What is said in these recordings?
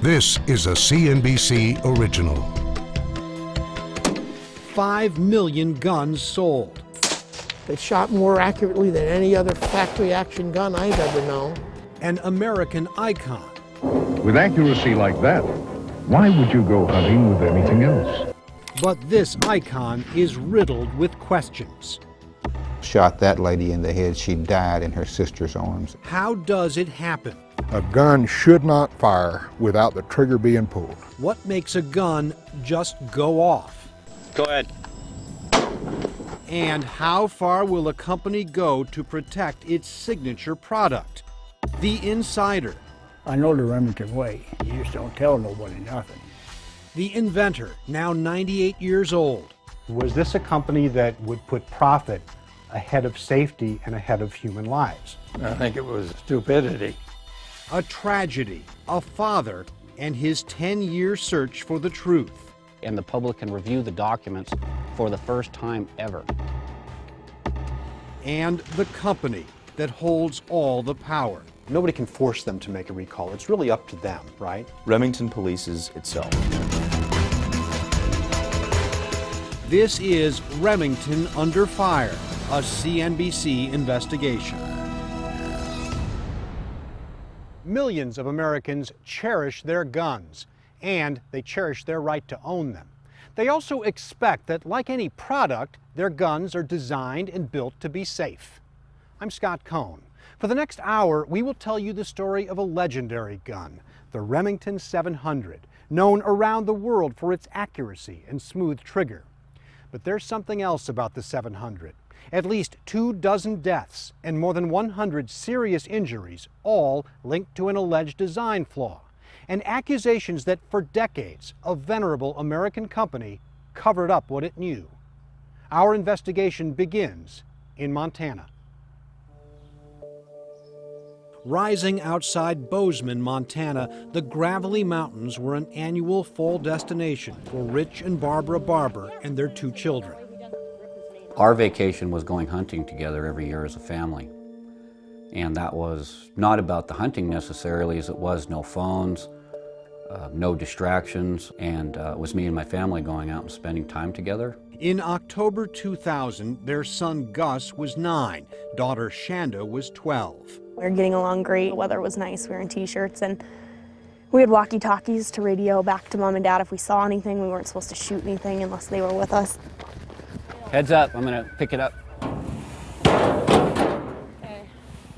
This is a CNBC original. 5 million guns sold. They shot more accurately than any other factory action gun I've ever known. An American icon. With accuracy like that, why would you go hunting with anything else? But this icon is riddled with questions. Shot that lady in the head, she died in her sister's arms. How does it happen? A gun should not fire without the trigger being pulled. What makes a gun just go off? Go ahead. And how far will a company go to protect its signature product? The Insider. I know the Remington way. You just don't tell nobody nothing. The Inventor, now 98 years old. Was this a company that would put profit ahead of safety and ahead of human lives? I think it was stupidity. A tragedy, a father, and his 10-year search for the truth. And the public can review the documents for the first time ever. And the company that holds all the power. Nobody can force them to make a recall. It's really up to them, right? Remington polices itself. This is Remington Under Fire, a CNBC investigation. Millions of Americans cherish their guns, and they cherish their right to own them. They also expect that, like any product, their guns are designed and built to be safe. I'm Scott Cohn. For the next hour, we will tell you the story of a legendary gun, the Remington 700, known around the world for its accuracy and smooth trigger. But there's something else about the 700. At least 24 deaths and more than 100 serious injuries, all linked to an alleged design flaw, and accusations that for decades a venerable American company covered up what it knew. Our investigation begins in Montana. Rising outside Bozeman, Montana, the gravelly mountains were an annual fall destination for Rich and Barbara Barber and their 2 children. Our vacation was going hunting together every year as a family. And that was not about the hunting necessarily, as it was no phones, no distractions, and it was me and my family going out and spending time together. In October 2000, their son Gus was 9, daughter Shanda was 12. We were getting along great. The weather was nice. We were in t-shirts, and we had walkie-talkies to radio back to Mom and Dad if we saw anything. We weren't supposed to shoot anything unless they were with us. Heads up, I'm gonna pick it up. Okay.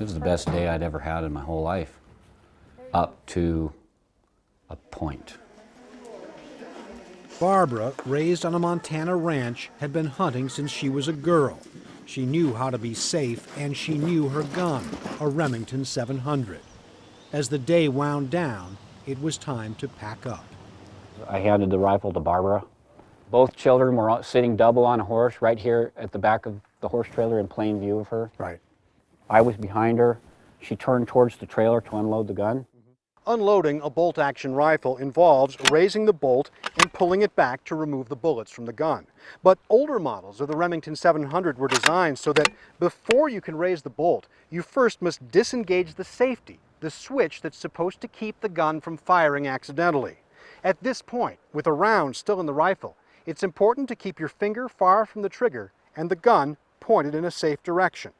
It was the best day I'd ever had in my whole life, up to a point. Barbara, raised on a Montana ranch, had been hunting since she was a girl. She knew how to be safe, and she knew her gun, a Remington 700. As the day wound down, it was time to pack up. I handed the rifle to Barbara. Both children were sitting double on a horse right here at the back of the horse trailer in plain view of her. Right. I was behind her. She turned towards the trailer to unload the gun. Unloading a bolt-action rifle involves raising the bolt and pulling it back to remove the bullets from the gun. But older models of the Remington 700 were designed so that before you can raise the bolt, you first must disengage the safety, the switch that's supposed to keep the gun from firing accidentally. At this point, with a round still in the rifle, it's important to keep your finger far from the trigger and the gun pointed in a safe direction.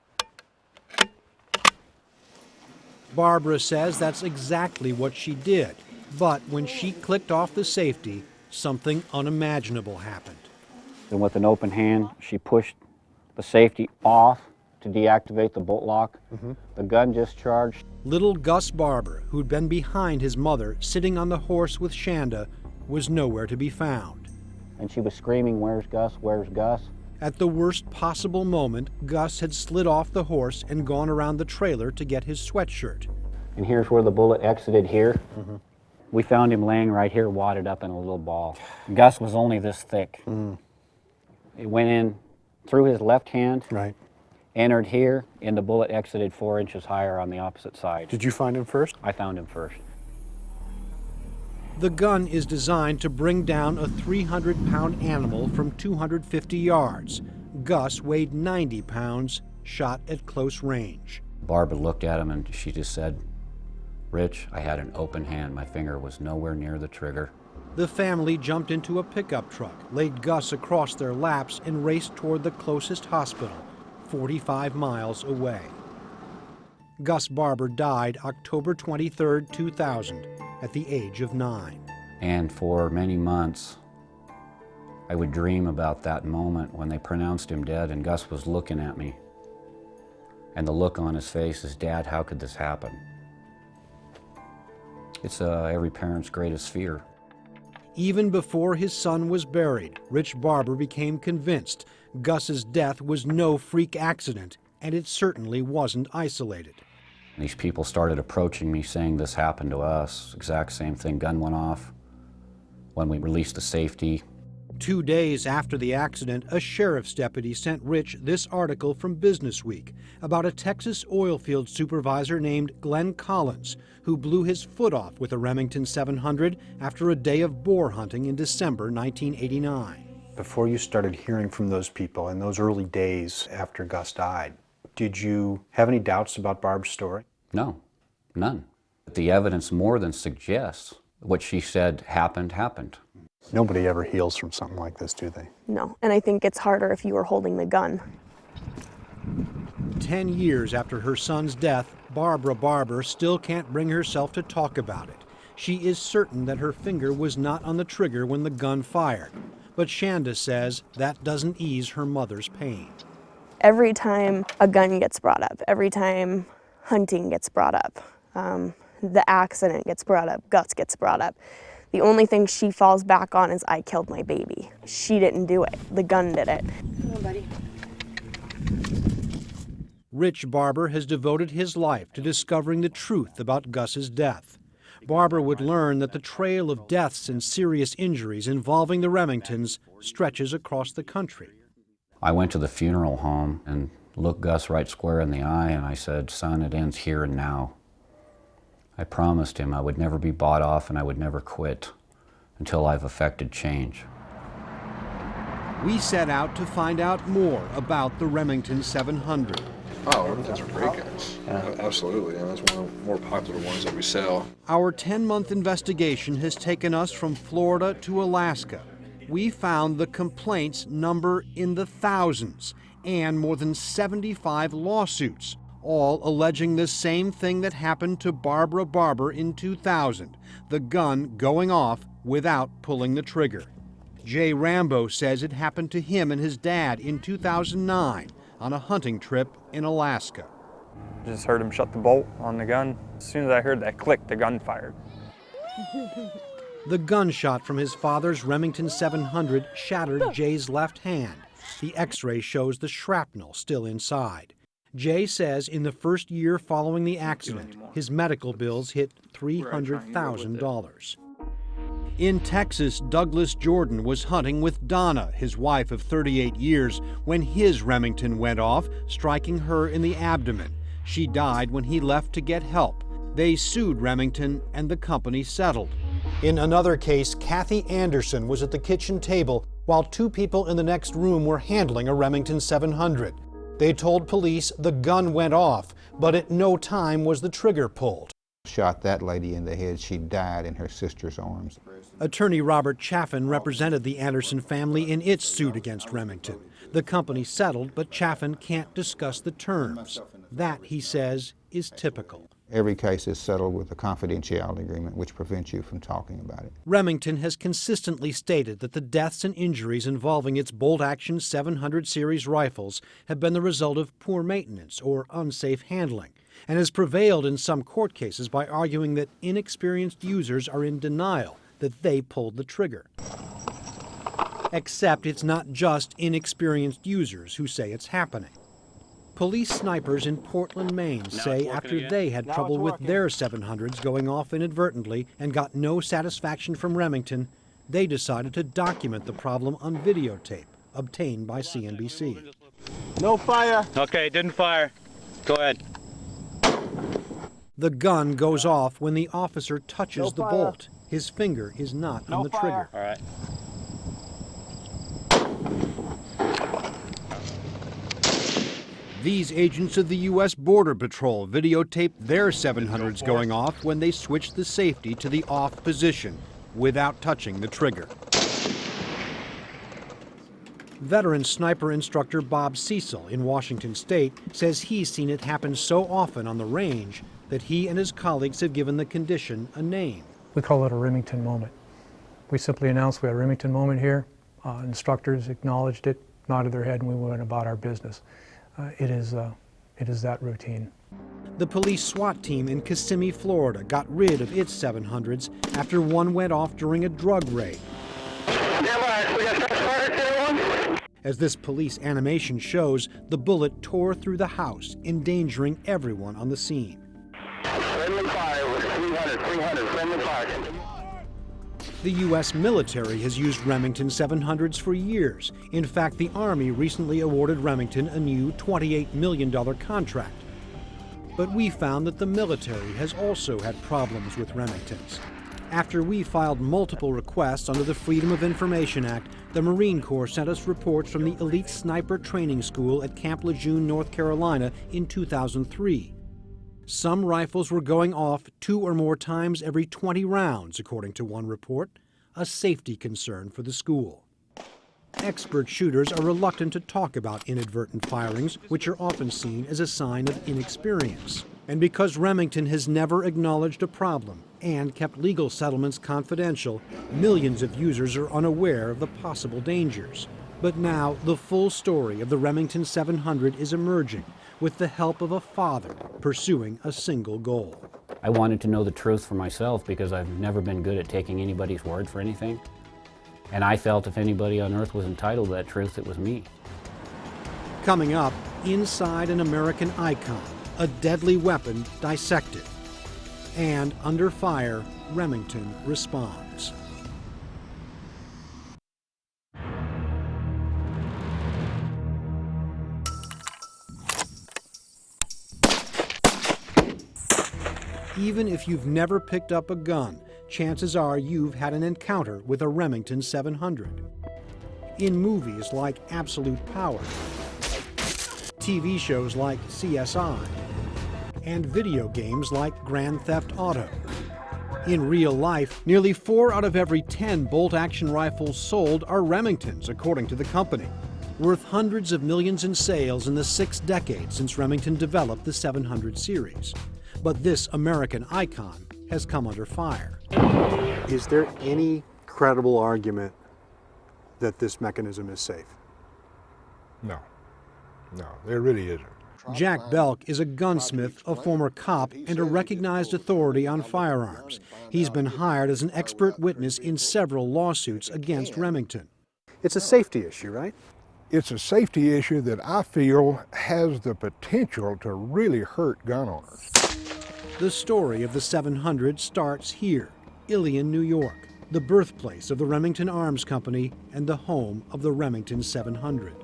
Barbara says that's exactly what she did. But when she clicked off the safety, something unimaginable happened. And with an open hand, she pushed the safety off to deactivate the bolt lock. The gun discharged. Little Gus Barber, who'd been behind his mother, sitting on the horse with Shanda, was nowhere to be found. And she was screaming, "Where's Gus? Where's Gus?" At the worst possible moment, Gus had slid off the horse and gone around the trailer to get his sweatshirt. And here's where the bullet exited here. We found him laying right here, wadded up in a little ball. Gus was only this thick. It went in through his left hand, Right. entered here, and the bullet exited 4 inches higher on the opposite side. Did you find him first? I found him first. The gun is designed to bring down a 300-pound animal from 250 yards. Gus weighed 90 pounds, shot at close range. Barbara looked at him and she just said, Rich, I had an open hand. My finger was nowhere near the trigger. The family jumped into a pickup truck, laid Gus across their laps, and raced toward the closest hospital, 45 miles away. Gus Barber died October 23, 2000, at the age of 9. And for many months, I would dream about that moment when they pronounced him dead and Gus was looking at me. And the look on his face is, "Dad, how could this happen?" It's every parent's greatest fear. Even before his son was buried, Rich Barber became convinced Gus's death was no freak accident, and it certainly wasn't isolated. These people started approaching me saying this happened to us. Exact same thing, gun went off. When we released the safety. 2 days after the accident, a sheriff's deputy sent Rich this article from Businessweek about a Texas oil field supervisor named Glenn Collins, who blew his foot off with a Remington 700 after a day of boar hunting in December 1989. Before you started hearing from those people in those early days after Gus died, did you have any doubts about Barb's story? No, none. The evidence more than suggests what she said happened. Nobody ever heals from something like this, do they? No, and I think it's harder if you were holding the gun. 10 years after her son's death, Barbara Barber still can't bring herself to talk about it. She is certain that her finger was not on the trigger when the gun fired, but Shanda says that doesn't ease her mother's pain. Every time a gun gets brought up, every time hunting gets brought up, the accident gets brought up, Gus gets brought up, the only thing she falls back on is, "I killed my baby." She didn't do it. The gun did it. Come on, buddy. Rich Barber has devoted his life to discovering the truth about Gus's death. Barber would learn that the trail of deaths and serious injuries involving the Remingtons stretches across the country. I went to the funeral home and looked Gus right square in the eye and I said, "Son, it ends here and now." I promised him I would never be bought off and I would never quit until I've effected change. We set out to find out more about the Remington 700. Oh, Remingtons are great guns. Absolutely, and that's one of the more popular ones that we sell. Our 10-month investigation has taken us from Florida to Alaska. We found the complaints number in the thousands and more than 75 lawsuits, all alleging the same thing that happened to Barbara Barber in 2000, the gun going off without pulling the trigger. Jay Rambo says it happened to him and his dad in 2009 on a hunting trip in Alaska. Just heard him shut the bolt on the gun. As soon as I heard that click, the gun fired. The gunshot from his father's Remington 700 shattered Jay's left hand. The x-ray shows the shrapnel still inside. Jay says in the first year following the accident, his medical bills hit $300,000. In Texas, Douglas Jordan was hunting with Donna, his wife of 38 years, when his Remington went off, striking her in the abdomen. She died when he left to get help. They sued Remington and the company settled. In another case, Kathy Anderson was at the kitchen table while two people in the next room were handling a Remington 700. They told police the gun went off, but at no time was the trigger pulled. Shot that lady in the head. She died in her sister's arms. Attorney Robert Chaffin represented the Anderson family in its suit against Remington. The company settled, but Chaffin can't discuss the terms. That, he says, is typical. Every case is settled with a confidentiality agreement, which prevents you from talking about it. Remington has consistently stated that the deaths and injuries involving its bolt-action 700 series rifles have been the result of poor maintenance or unsafe handling, and has prevailed in some court cases by arguing that inexperienced users are in denial that they pulled the trigger. Except it's not just inexperienced users who say it's happening. Police snipers in Portland, Maine say after they had trouble with their 700s going off inadvertently and got no satisfaction from Remington, they decided to document the problem on videotape obtained by CNBC. No fire. Okay, didn't fire. Go ahead. The gun goes off when the officer touches the bolt. His finger is not on the trigger. All right. These agents of the U.S. Border Patrol videotaped their 700s going off when they switched the safety to the off position without touching the trigger. Veteran sniper instructor Bob Cecil in Washington State says he's seen it happen so often on the range that he and his colleagues have given the condition a name. We call it a Remington moment. We simply announced we had a Remington moment here. Instructors acknowledged it, nodded their head, and we went about our business. It is that routine. The police SWAT team in Kissimmee, Florida got rid of its 700s after one went off during a drug raid. As this police animation shows, the bullet tore through the house, endangering everyone on the scene. Friendly fire with 300, friendly fire. The U.S. military has used Remington 700s for years. In fact, the Army recently awarded Remington a new $28 million contract. But we found that the military has also had problems with Remingtons. After we filed multiple requests under the Freedom of Information Act, the Marine Corps sent us reports from the Elite Sniper Training School at Camp Lejeune, North Carolina in 2003. Some rifles were going off 2 or more times every 20 rounds, according to one report, a safety concern for the school. Expert shooters are reluctant to talk about inadvertent firings, which are often seen as a sign of inexperience. And because Remington has never acknowledged a problem and kept legal settlements confidential, millions of users are unaware of the possible dangers. But now, the full story of the Remington 700 is emerging, with the help of a father pursuing a single goal. I wanted to know the truth for myself because I've never been good at taking anybody's word for anything. And I felt if anybody on earth was entitled to that truth, it was me. Coming up, inside an American icon, a deadly weapon dissected. And under fire, Remington responds. Even if you've never picked up a gun, chances are you've had an encounter with a Remington 700. In movies like Absolute Power, TV shows like CSI, and video games like Grand Theft Auto. In real life, nearly 4 out of every 10 bolt-action rifles sold are Remingtons, according to the company, worth hundreds of millions in sales in the 6 decades since Remington developed the 700 series. But this American icon has come under fire. Is there any credible argument that this mechanism is safe? No, there really isn't. Jack Belk is a gunsmith, a former cop, and a recognized authority on firearms. He's been hired as an expert witness in several lawsuits against Remington. It's a safety issue, right? It's a safety issue that I feel has the potential to really hurt gun owners. The story of the 700 starts here, Ilion, New York, the birthplace of the Remington Arms Company and the home of the Remington 700.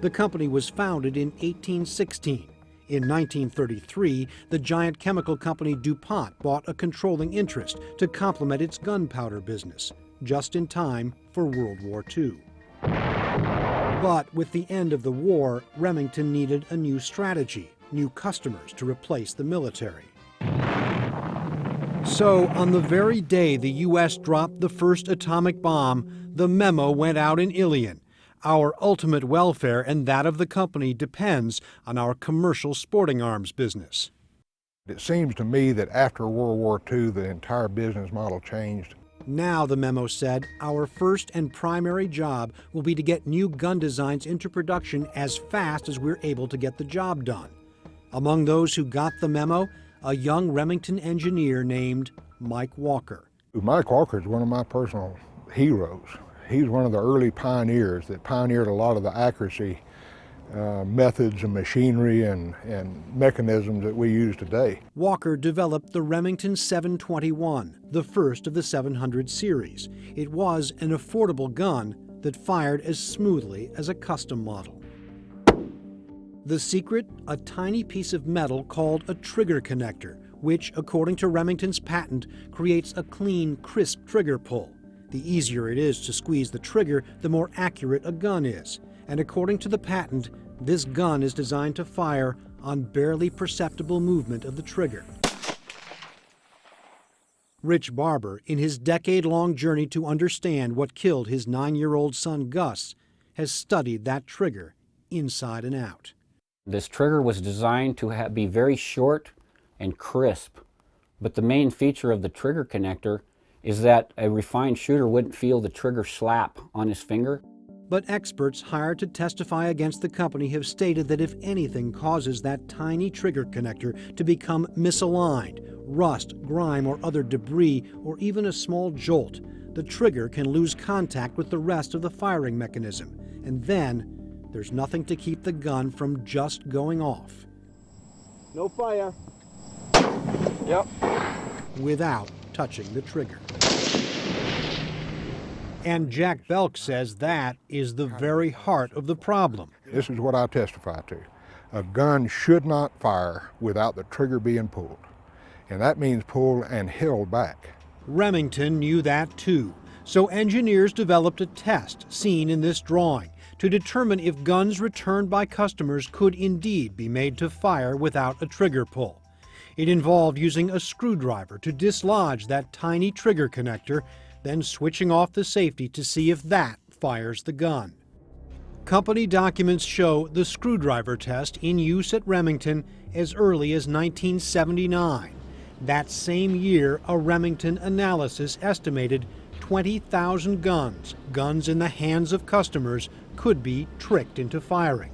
The company was founded in 1816. In 1933, the giant chemical company DuPont bought a controlling interest to complement its gunpowder business, just in time for World War II. But with the end of the war, Remington needed a new strategy, new customers to replace the military. So, on the very day the U.S. dropped the first atomic bomb, the memo went out in Ilion. Our ultimate welfare and that of the company depends on our commercial sporting arms business. It seems to me that after World War II, the entire business model changed. Now, the memo said, our first and primary job will be to get new gun designs into production as fast as we're able to get the job done. Among those who got the memo, a young Remington engineer named Mike Walker. Mike Walker is one of my personal heroes. He's one of the early pioneers that pioneered a lot of the accuracy methods and machinery and mechanisms that we use today. Walker developed the Remington 721, the first of the 700 series. It was an affordable gun that fired as smoothly as a custom model. The secret? A tiny piece of metal called a trigger connector, which, according to Remington's patent, creates a clean, crisp trigger pull. The easier it is to squeeze the trigger, the more accurate a gun is. And according to the patent, This gun is designed to fire on barely perceptible movement of the trigger. Rich Barber, in his decade-long journey to understand what killed his 9-year-old son Gus, has studied that trigger inside and out. This trigger was designed to be very short and crisp, but the main feature of the trigger connector is that a refined shooter wouldn't feel the trigger slap on his finger. But experts hired to testify against the company have stated that if anything causes that tiny trigger connector to become misaligned, rust, grime, or other debris, or even a small jolt, the trigger can lose contact with the rest of the firing mechanism, and then there's nothing to keep the gun from just going off. No fire. Yep. Without touching the trigger. And Jack Belk says that is the very heart of the problem. This is what I testify to. A gun should not fire without the trigger being pulled. And that means pulled and held back. Remington knew that too. So engineers developed a test seen in this drawing to determine if guns returned by customers could indeed be made to fire without a trigger pull. It involved using a screwdriver to dislodge that tiny trigger connector, then switching off the safety to see if that fires the gun. Company documents show the screwdriver test in use at Remington as early as 1979. That same year, a Remington analysis estimated 20,000 guns in the hands of customers, could be tricked into firing.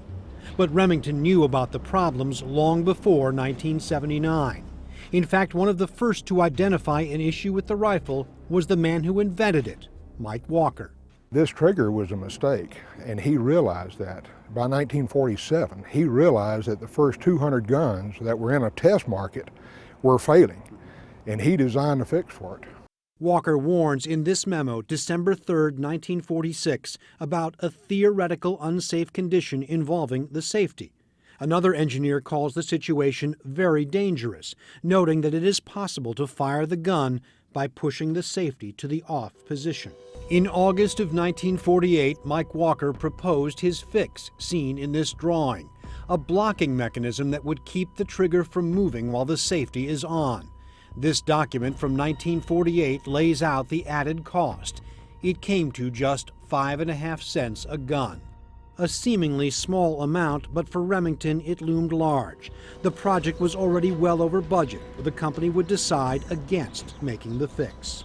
But Remington knew about the problems long before 1979. In fact, one of the first to identify an issue with the rifle was the man who invented it, Mike Walker. This trigger was a mistake, and he realized that. By 1947, he realized that the first 200 guns that were in a test market were failing, and he designed a fix for it. Walker warns in this memo, December 3, 1946, about a theoretical unsafe condition involving the safety. Another engineer calls the situation very dangerous, noting that it is possible to fire the gun by pushing the safety to the off position. In August of 1948, Mike Walker proposed his fix, seen in this drawing, a blocking mechanism that would keep the trigger from moving while the safety is on. This document from 1948 lays out the added cost. It came to just 5.5 cents a gun. A seemingly small amount, but for Remington it loomed large. The project was already well over budget. The company would decide against making the fix.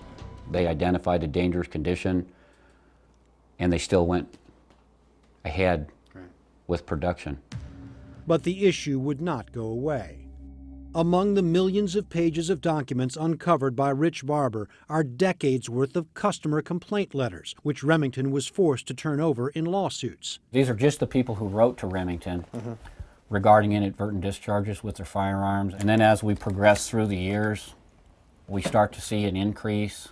They identified a dangerous condition, and they still went ahead with production. But the issue would not go away. Among the millions of pages of documents uncovered by Rich Barber are decades' worth of customer complaint letters, which Remington was forced to turn over in lawsuits. These are just the people who wrote to Remington regarding inadvertent discharges with their firearms. And then as we progress through the years, we start to see an increase.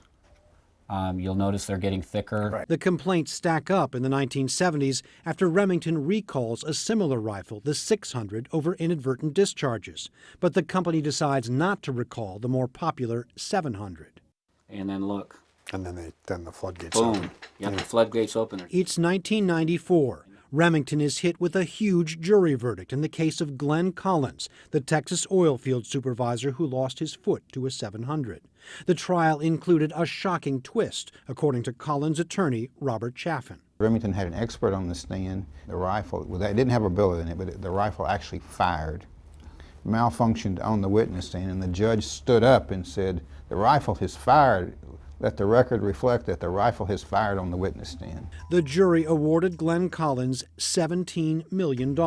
You'll notice they're getting thicker. The complaints stack up in the 1970s after Remington recalls a similar rifle, the 600, over inadvertent discharges. But the company decides not to recall the more popular 700. And then look. And then the floodgates boom. open. Yeah, the floodgates open. It's 1994. Remington is hit with a huge jury verdict in the case of Glenn Collins, the Texas oil field supervisor who lost his foot to a 700. The trial included a shocking twist, according to Collins' attorney, Robert Chaffin. Remington had an expert on the stand. The rifle, it didn't have a bullet in it, but the rifle actually fired. Malfunctioned on the witness stand, and the judge stood up and said, "The rifle has fired. Let the record reflect that the rifle has fired on the witness stand." The jury awarded Glenn Collins $17 million,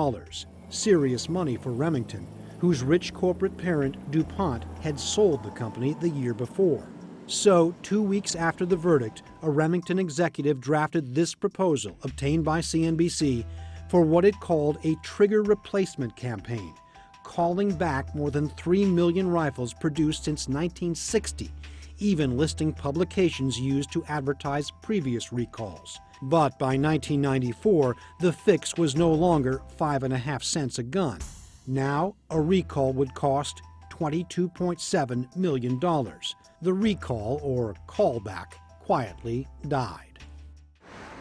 serious money for Remington, whose rich corporate parent, DuPont, had sold the company the year before. So, 2 weeks after the verdict, a Remington executive drafted this proposal, obtained by CNBC, for what it called a trigger replacement campaign, calling back more than 3 million rifles produced since 1960, even listing publications used to advertise previous recalls. But by 1994, the fix was no longer 5.5 cents a gun. Now, a recall would cost $22.7 million. The recall, or callback, quietly died.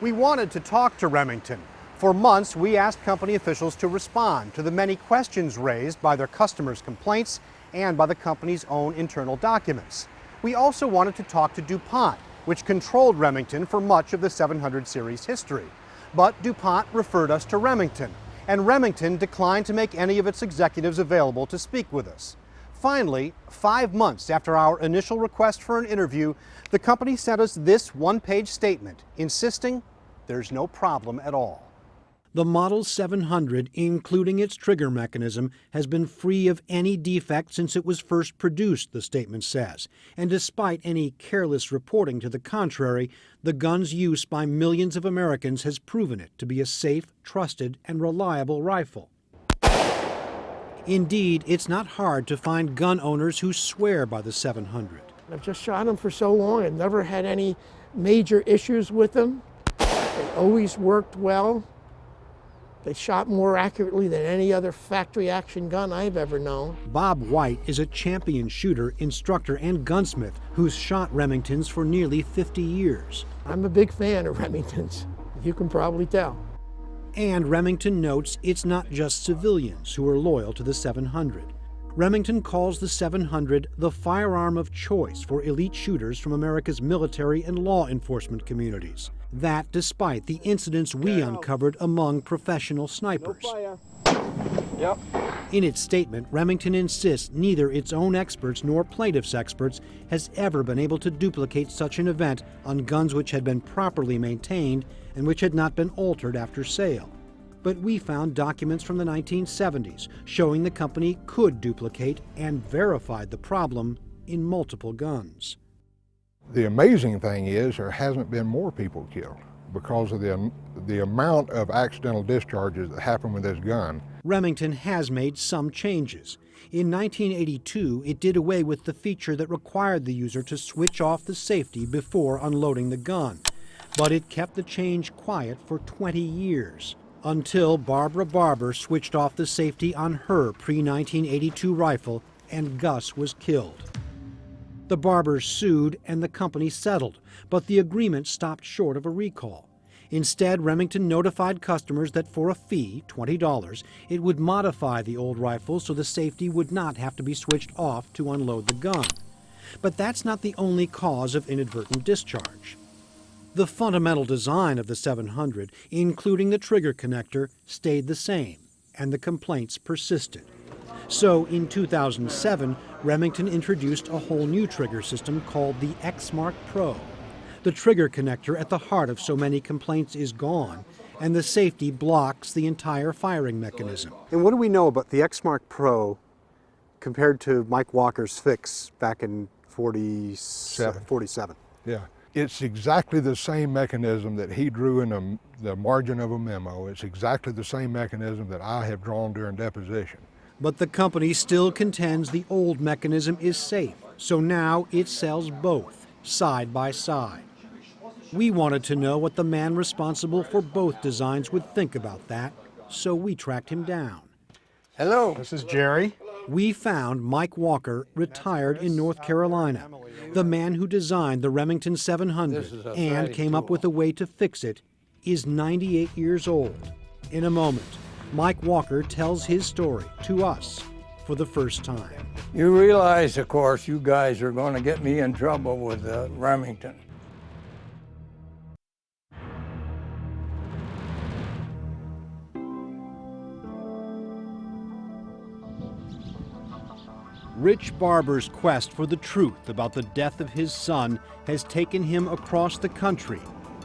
We wanted to talk to Remington. For months, we asked company officials to respond to the many questions raised by their customers' complaints and by the company's own internal documents. We also wanted to talk to DuPont, which controlled Remington for much of the 700 series history. But DuPont referred us to Remington, and Remington declined to make any of its executives available to speak with us. Finally, 5 months after our initial request for an interview, the company sent us this one-page statement insisting there's no problem at all. The Model 700, including its trigger mechanism, has been free of any defect since it was first produced, the statement says. And despite any careless reporting to the contrary, the gun's use by millions of Americans has proven it to be a safe, trusted, and reliable rifle. Indeed, it's not hard to find gun owners who swear by the 700. I've just shot them for so long. I've never had any major issues with them. They always worked well. They shot more accurately than any other factory action gun I've ever known. Bob White is a champion shooter, instructor, and gunsmith who's shot Remingtons for nearly 50 years. I'm a big fan of Remingtons, you can probably tell. And Remington notes it's not just civilians who are loyal to the 700. Remington calls the 700 the firearm of choice for elite shooters from America's military and law enforcement communities. That despite the incidents we uncovered among professional snipers. Yep. In its statement, Remington insists neither its own experts nor plaintiffs' experts has ever been able to duplicate such an event on guns which had been properly maintained and which had not been altered after sale. But we found documents from the 1970s showing the company could duplicate and verified the problem in multiple guns. The amazing thing is there hasn't been more people killed because of the amount of accidental discharges that happen with this gun. Remington has made some changes. In 1982, it did away with the feature that required the user to switch off the safety before unloading the gun. But it kept the change quiet for 20 years, until Barbara Barber switched off the safety on her pre-1982 rifle and Gus was killed. The Barbers sued and the company settled, but the agreement stopped short of a recall. Instead, Remington notified customers that for a fee, $20, it would modify the old rifle so the safety would not have to be switched off to unload the gun. But that's not the only cause of inadvertent discharge. The fundamental design of the 700, including the trigger connector, stayed the same, and the complaints persisted. So in 2007, Remington introduced a whole new trigger system called the X-Mark Pro. The trigger connector at the heart of so many complaints is gone, and the safety blocks the entire firing mechanism. And what do we know about the X-Mark Pro compared to Mike Walker's fix back in 47? Yeah. It's exactly the same mechanism that he drew in the margin of a memo. It's exactly the same mechanism that I have drawn during deposition. But the company still contends the old mechanism is safe, so now it sells both, side by side. We wanted to know what the man responsible for both designs would think about that, so we tracked him down. Hello. This is Jerry. We found Mike Walker, retired in North Carolina, the man who designed the Remington 700 and came up with a way to fix it, is 98 years old. In a moment, Mike Walker tells his story to us for the first time. You realize, of course, you guys are going to get me in trouble with Remington. Rich Barber's quest for the truth about the death of his son has taken him across the country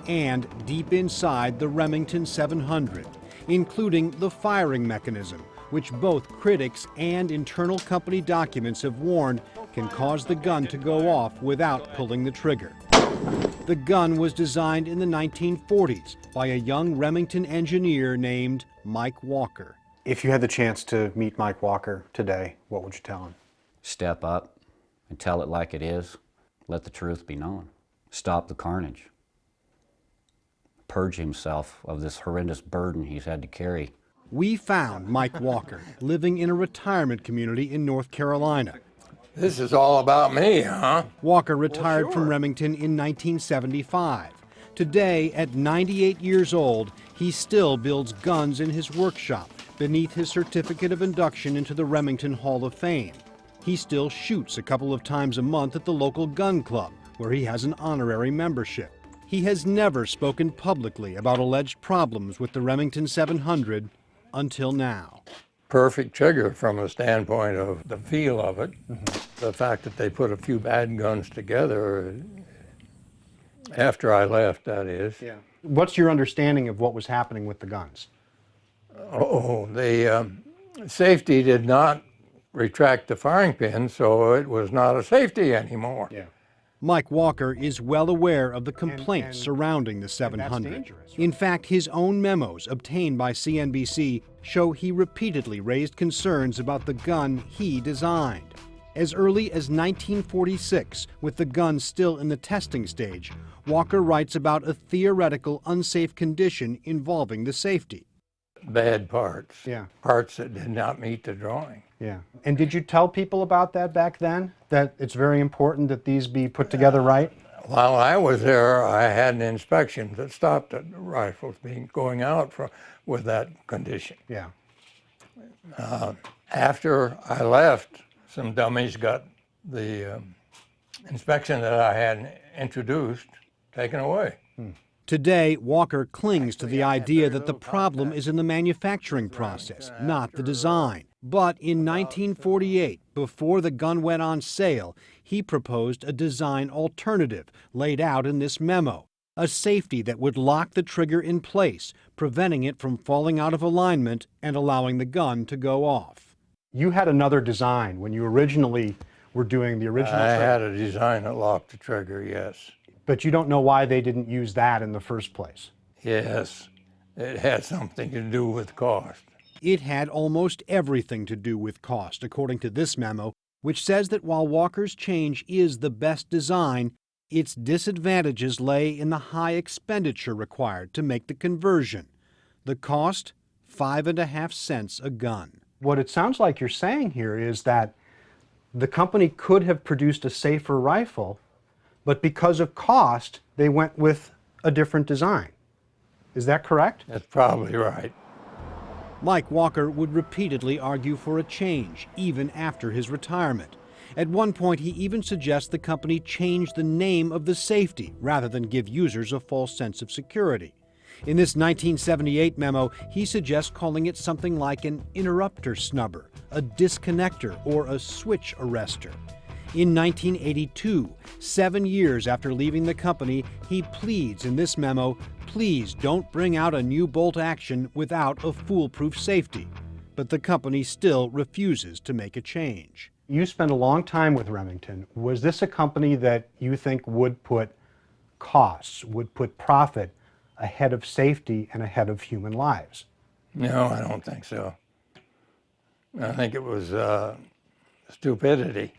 and deep inside the Remington 700, including the firing mechanism, which both critics and internal company documents have warned can cause the gun to go off without pulling the trigger. The gun was designed in the 1940s by a young Remington engineer named Mike Walker. If you had the chance to meet Mike Walker today, what would you tell him? Step up and tell it like it is. Let the truth be known. Stop the carnage. Purge himself of this horrendous burden he's had to carry. We found Mike Walker living in a retirement community in North Carolina. This is all about me, huh? Walker retired from Remington in 1975. Today, at 98 years old, he still builds guns in his workshop beneath his certificate of induction into the Remington Hall of Fame. He still shoots a couple of times a month at the local gun club, where he has an honorary membership. He has never spoken publicly about alleged problems with the Remington 700 until now. Perfect trigger from a standpoint of the feel of it. The fact that they put a few bad guns together, after I left, that is. Yeah. What's your understanding of what was happening with the guns? Oh, the safety did not retract the firing pin, so it was not a safety anymore. Yeah. Mike Walker is well aware of the complaints surrounding the 700. In fact, his own memos obtained by CNBC show he repeatedly raised concerns about the gun he designed. As early as 1946, with the gun still in the testing stage, Walker writes about a theoretical unsafe condition involving the safety. Bad parts. Yeah. Parts that did not meet the drawing. Yeah. And did you tell people about that back then? That it's very important that these be put together right? While I was there, I had an inspection that stopped the rifles going out with that condition. Yeah. After I left, some dummies got the inspection that I had introduced taken away. Today, Walker clings to the idea that the problem is in the manufacturing process, not the design. But in 1948, before the gun went on sale, he proposed a design alternative laid out in this memo, a safety that would lock the trigger in place, preventing it from falling out of alignment and allowing the gun to go off. You had another design when you originally were doing the original I trigger. had a design that locked the trigger, yes. But you don't know why they didn't use that in the first place. Yes, it had something to do with cost. It had almost everything to do with cost, according to this memo, which says that while Walker's change is the best design, its disadvantages lay in the high expenditure required to make the conversion. The cost, 5.5 cents a gun. What it sounds like you're saying here is that the company could have produced a safer rifle, but because of cost, they went with a different design. Is that correct? That's probably right. Mike Walker would repeatedly argue for a change, even after his retirement. At one point, he even suggests the company change the name of the safety rather than give users a false sense of security. In this 1978 memo, he suggests calling it something like an interrupter snubber, a disconnector, or a switch arrestor. In 1982, 7 years after leaving the company, he pleads in this memo, please don't bring out a new bolt action without a foolproof safety. But the company still refuses to make a change. You spent a long time with Remington. Was this a company that you think would put costs, would put profit ahead of safety and ahead of human lives? No, I don't think so. I think it was stupidity.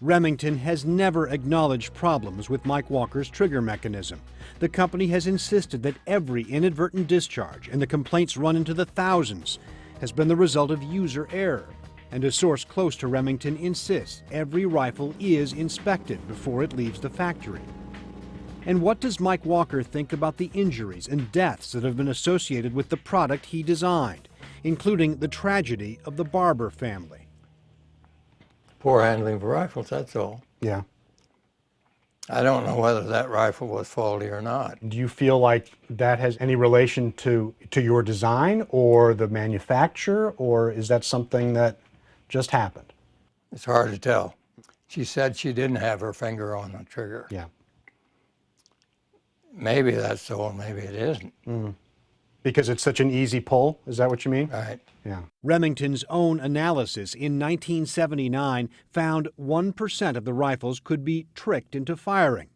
Remington has never acknowledged problems with Mike Walker's trigger mechanism. The company has insisted that every inadvertent discharge, and the complaints run into the thousands, has been the result of user error. And a source close to Remington insists every rifle is inspected before it leaves the factory. And what does Mike Walker think about the injuries and deaths that have been associated with the product he designed, including the tragedy of the Barber family? Poor handling of rifles, that's all. Yeah. I don't know whether that rifle was faulty or not. Do you feel like that has any relation to your design or the manufacturer, or is that something that just happened? It's hard to tell. She said she didn't have her finger on the trigger. Yeah. Maybe that's so, maybe it isn't. Because it's such an easy pull? Is that what you mean? Right. Yeah. Remington's own analysis in 1979 found 1% of the rifles could be tricked into firing.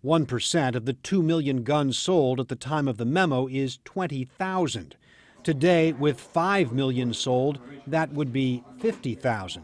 1% of the 2 million guns sold at the time of the memo is 20,000. Today, with 5 million sold, that would be 50,000.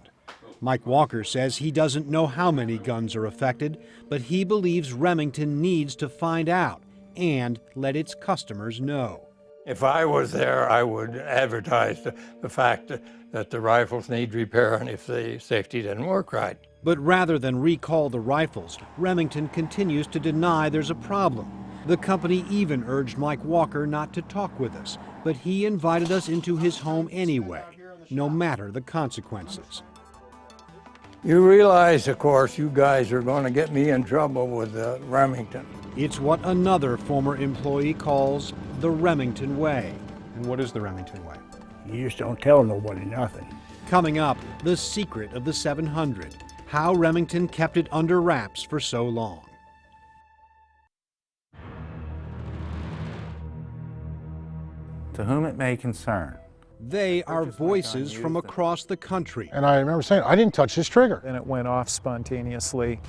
Mike Walker says he doesn't know how many guns are affected, but he believes Remington needs to find out and let its customers know. If I was there, I would advertise the fact that the rifles need repair and if the safety didn't work right. But rather than recall the rifles, Remington continues to deny there's a problem. The company even urged Mike Walker not to talk with us, but he invited us into his home anyway, no matter the consequences. You realize, of course, you guys are going to get me in trouble with Remington. It's what another former employee calls the Remington way. And what is the Remington way? You just don't tell nobody nothing. Coming up, the secret of the 700, how Remington kept it under wraps for so long. To whom it may concern. They are voices from across the country. And I remember saying, I didn't touch this trigger. And it went off spontaneously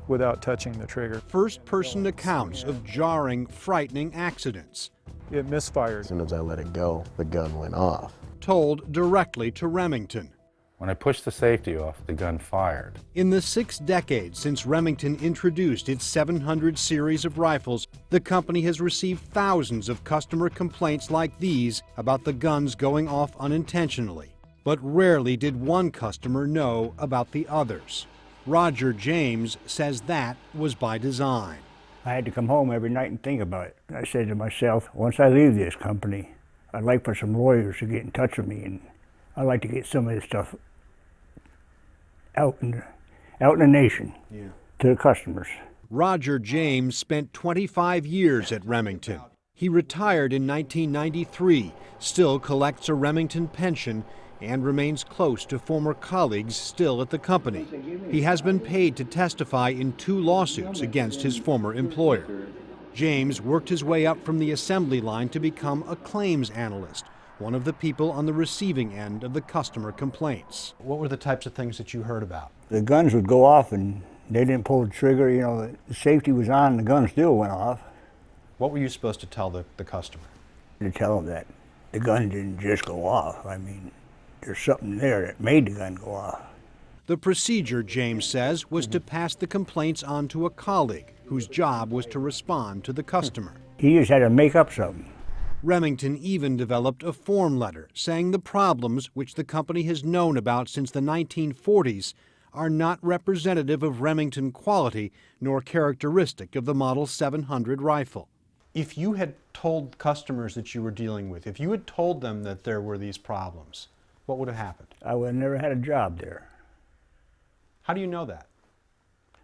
without touching the trigger. First-person accounts of jarring, frightening accidents. It misfired. As soon as I let it go, the gun went off. Told directly to Remington. When I pushed the safety off, the gun fired. In the 6 decades since Remington introduced its 700 series of rifles, the company has received thousands of customer complaints like these about the guns going off unintentionally. But rarely did one customer know about the others. Roger James says that was by design. I had to come home every night and think about it. I said to myself, once I leave this company, I'd like for some lawyers to get in touch with me, and I'd like to get some of this stuff out in the nation to the customers. Roger James spent 25 years at Remington. He retired in 1993, still collects a Remington pension, and remains close to former colleagues still at the company. He has been paid to testify in 2 lawsuits against his former employer. James worked his way up from the assembly line to become a claims analyst, one of the people on the receiving end of the customer complaints. What were the types of things that you heard about? The guns would go off and they didn't pull the trigger, you know, the safety was on and the gun still went off. What were you supposed to tell the customer? To tell them that the gun didn't just go off. I mean, there's something there that made the gun go off. The procedure, James says, was to pass the complaints on to a colleague whose job was to respond to the customer. He just had to make up something. Remington even developed a form letter saying the problems, which the company has known about since the 1940s, are not representative of Remington quality nor characteristic of the Model 700 rifle. If you had told customers that you were dealing with, if you had told them that there were these problems, what would have happened? I would have never had a job there. How do you know that?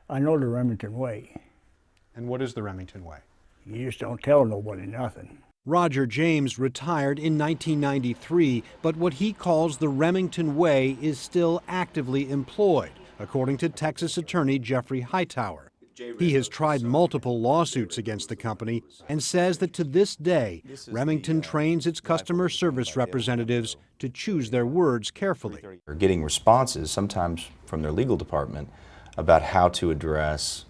I know the Remington way. And what is the Remington way? You just don't tell nobody nothing. Roger James retired in 1993, but what he calls the Remington way is still actively employed, according to Texas attorney Jeffrey Hightower. He has tried multiple lawsuits against the company and says that to this day, Remington trains its customer service representatives to choose their words carefully. They're getting responses, sometimes from their legal department, about how to address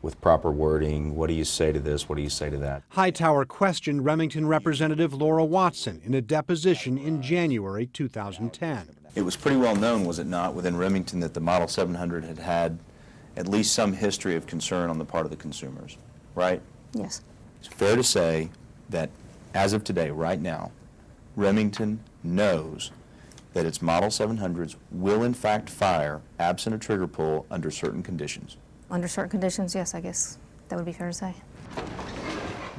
with proper wording, what do you say to this, what do you say to that? Hightower questioned Remington Representative Laura Watson in a deposition in January 2010. It was pretty well known, was it not, within Remington that the Model 700 had at least some history of concern on the part of the consumers, right? Yes. It's fair to say that as of today, right now, Remington knows that its Model 700s will in fact fire absent a trigger pull under certain conditions. Under certain conditions, yes, I guess that would be fair to say.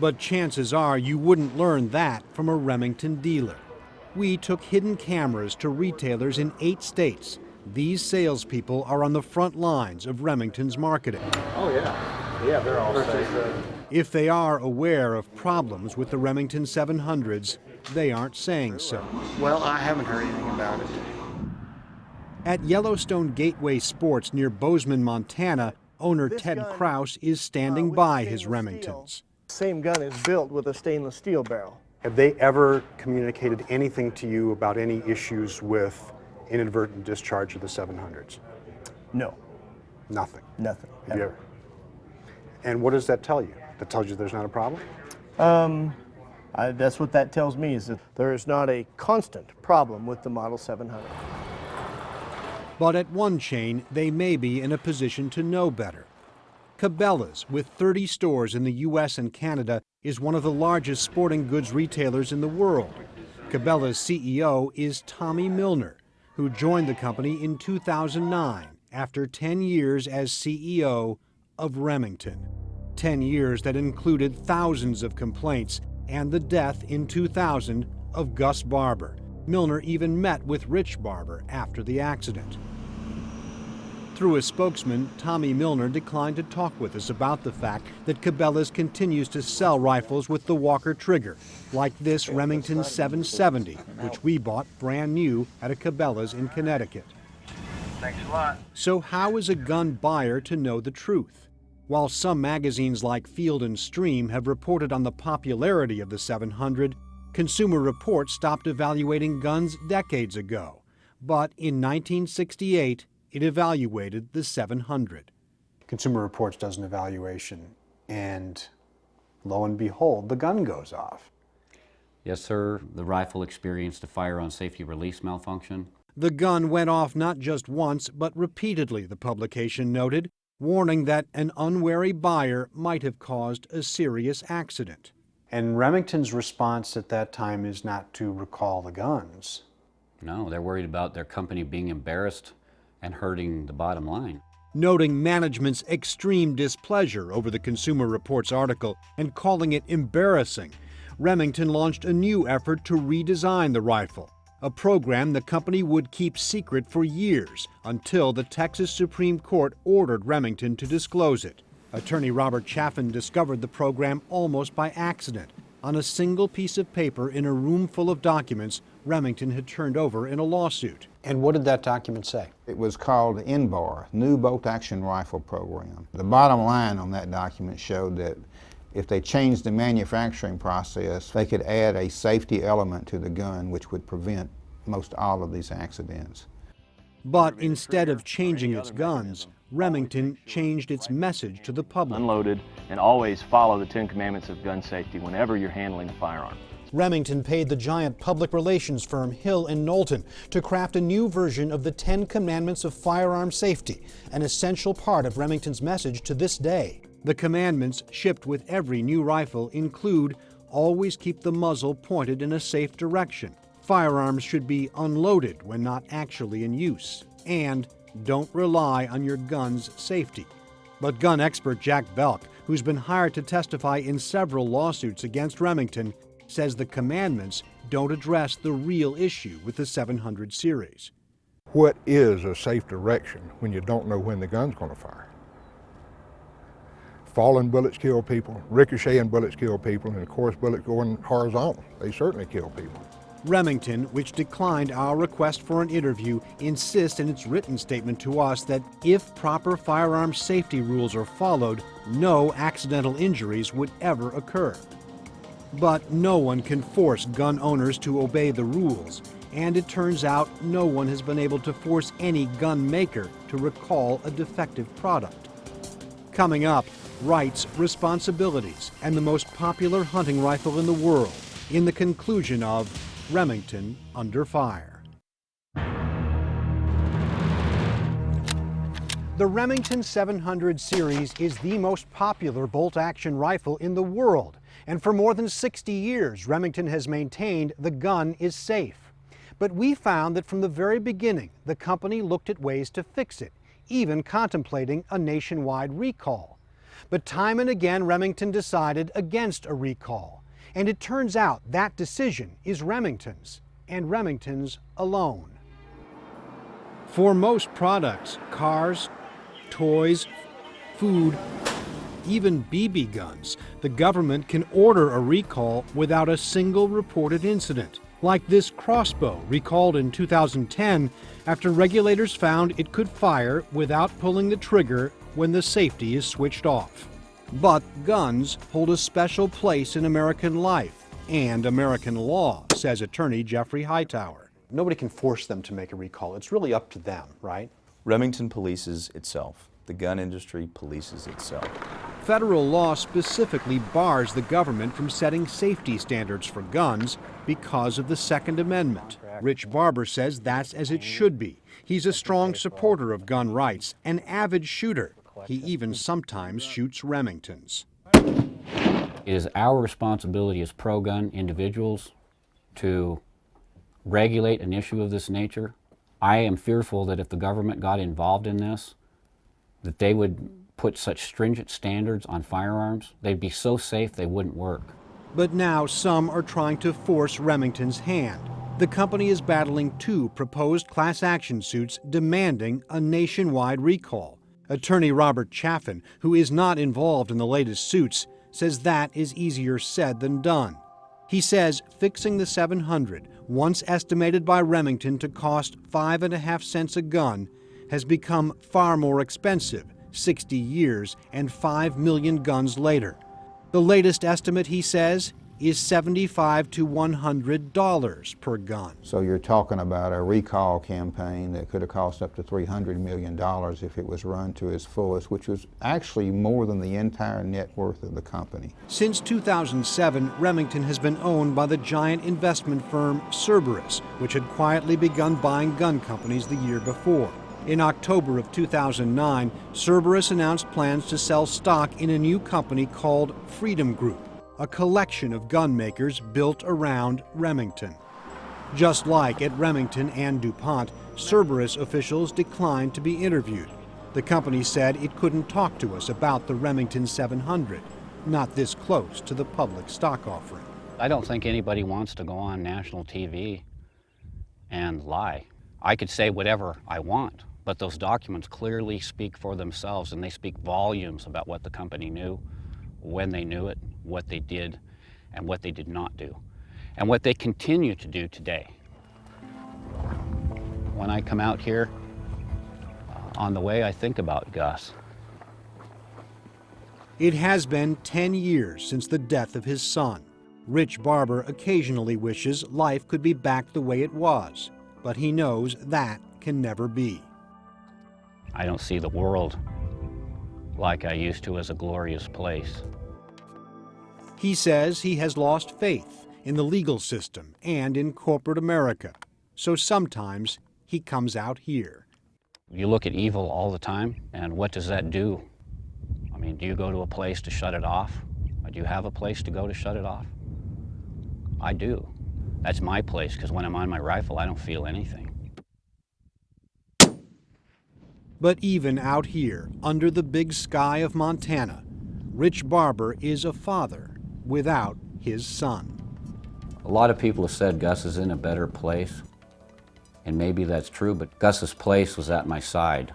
But chances are you wouldn't learn that from a Remington dealer. We took hidden cameras to retailers in 8 states. These salespeople are on the front lines of Remington's marketing. Oh yeah. Yeah, they're all safe. If they are aware of problems with the Remington 700s, they aren't saying so. Well, I haven't heard anything about it. At Yellowstone Gateway Sports near Bozeman, Montana, owner Ted Krause is standing by his Remingtons. Same gun is built with a stainless steel barrel. Have they ever communicated anything to you about any issues with inadvertent discharge of the 700s? No. Nothing? Nothing. Have you ever? And what does that tell you? That tells you there's not a problem? That's what that tells me, is that there is not a constant problem with the Model 700. But at one chain, they may be in a position to know better. Cabela's, with 30 stores in the U.S. and Canada, is one of the largest sporting goods retailers in the world. Cabela's CEO is Tommy Milner, who joined the company in 2009 after 10 years as CEO of Remington. 10 years that included thousands of complaints and the death in 2000 of Gus Barber. Milner even met with Rich Barber after the accident. Through a spokesman, Tommy Milner declined to talk with us about the fact that Cabela's continues to sell rifles with the Walker trigger, like this Remington 770, which we bought brand new at a Cabela's in Connecticut. Thanks a lot. So how is a gun buyer to know the truth? While some magazines like Field and Stream have reported on the popularity of the 700, Consumer Reports stopped evaluating guns decades ago. But in 1968, it evaluated the 700. Consumer Reports does an evaluation, and lo and behold, the gun goes off. Yes, sir. The rifle experienced a firearm safety release malfunction. The gun went off not just once, but repeatedly, the publication noted, warning that an unwary buyer might have caused a serious accident. And Remington's response at that time is not to recall the guns. No, they're worried about their company being embarrassed and hurting the bottom line. Noting management's extreme displeasure over the Consumer Reports article and calling it embarrassing, Remington launched a new effort to redesign the rifle, a program the company would keep secret for years until the Texas Supreme Court ordered Remington to disclose it. Attorney Robert Chaffin discovered the program almost by accident on a single piece of paper in a room full of documents Remington had turned over in a lawsuit. And what did that document say? It was called NBAR, New Bolt Action Rifle Program. The bottom line on that document showed that if they changed the manufacturing process, they could add a safety element to the gun which would prevent most all of these accidents. But instead of changing its guns, Remington changed its message to the public. Unloaded, and always follow the 10 Commandments of gun safety whenever you're handling a firearm. Remington paid the giant public relations firm Hill & Knowlton to craft a new version of the 10 Commandments of firearm safety, an essential part of Remington's message to this day. The commandments shipped with every new rifle include always keep the muzzle pointed in a safe direction. Firearms should be unloaded when not actually in use, and don't rely on your gun's safety. But gun expert Jack Belk, who's been hired to testify in several lawsuits against Remington, says the commandments don't address the real issue with the 700 series. What is a safe direction when you don't know when the gun's going to fire? Falling bullets kill people, ricocheting bullets kill people, and of course bullets going horizontal, they certainly kill people. Remington, which declined our request for an interview, insists in its written statement to us that if proper firearm safety rules are followed, no accidental injuries would ever occur. But no one can force gun owners to obey the rules, and it turns out no one has been able to force any gun maker to recall a defective product. Coming up, rights, responsibilities, and the most popular hunting rifle in the world in the conclusion of Remington Under Fire. The Remington 700 series is the most popular bolt-action rifle in the world, and for more than 60 years, Remington has maintained the gun is safe. But we found that from the very beginning, the company looked at ways to fix it, even contemplating a nationwide recall. But time and again, Remington decided against a recall. And it turns out that decision is Remington's, and Remington's alone. For most products, cars, toys, food, even BB guns, the government can order a recall without a single reported incident, like this crossbow recalled in 2010 after regulators found it could fire without pulling the trigger when the safety is switched off. But guns hold a special place in American life and American law, says attorney Jeffrey Hightower. Nobody can force them to make a recall. It's really up to them, right? Remington polices itself. The gun industry polices itself. Federal law specifically bars the government from setting safety standards for guns because of the Second Amendment. Rich Barber says that's as it should be. He's a strong supporter of gun rights, an avid shooter. He even sometimes shoots Remingtons. It is our responsibility as pro-gun individuals to regulate an issue of this nature I am fearful that if the government got involved in this, that they would put such stringent standards on firearms, they'd be so safe they wouldn't work. But now some are trying to force Remington's hand. The company is battling 2 proposed class action suits demanding a nationwide recall. Attorney Robert Chaffin, who is not involved in the latest suits, says that is easier said than done. He says fixing the 700, once estimated by Remington to cost 5.5 cents a gun, has become far more expensive 60 years and 5 million guns later. The latest estimate, he says, is $75 to $100 per gun. So you're talking about a recall campaign that could have cost up to $300 million if it was run to its fullest, which was actually more than the entire net worth of the company. Since 2007, Remington has been owned by the giant investment firm Cerberus, which had quietly begun buying gun companies the year before. In October of 2009, Cerberus announced plans to sell stock in a new company called Freedom Group, a collection of gun makers built around Remington. Just like at Remington and DuPont, Cerberus officials declined to be interviewed. The company said it couldn't talk to us about the Remington 700, not this close to the public stock offering. I don't think anybody wants to go on national TV and lie. I could say whatever I want, but those documents clearly speak for themselves, and they speak volumes about what the company knew, when they knew it, what they did, and what they did not do, and what they continue to do today. When I come out here, on the way, I think about Gus. It has been 10 years since the death of his son. Rich Barber occasionally wishes life could be back the way it was, but he knows that can never be. I don't see the world like I used to as a glorious place. He says he has lost faith in the legal system and in corporate America, so sometimes he comes out here. You look at evil all the time, and what does that do? I mean, do you go to a place to shut it off? Or do you have a place to go to shut it off? I do. That's my place, because when I'm on my rifle, I don't feel anything. But even out here, under the big sky of Montana, Rich Barber is a father without his son. A lot of people have said Gus is in a better place, and maybe that's true, but Gus's place was at my side.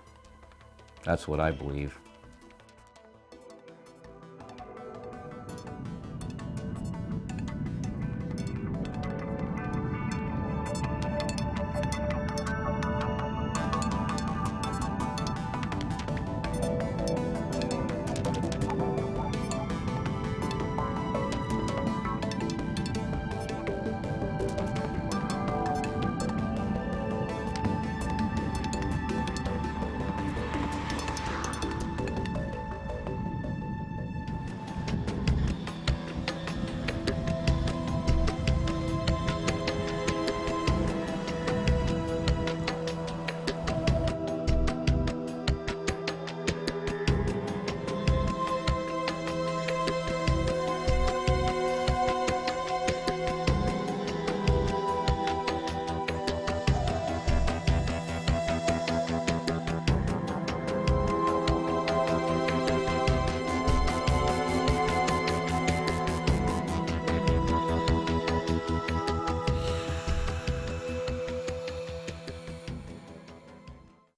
That's what I believe.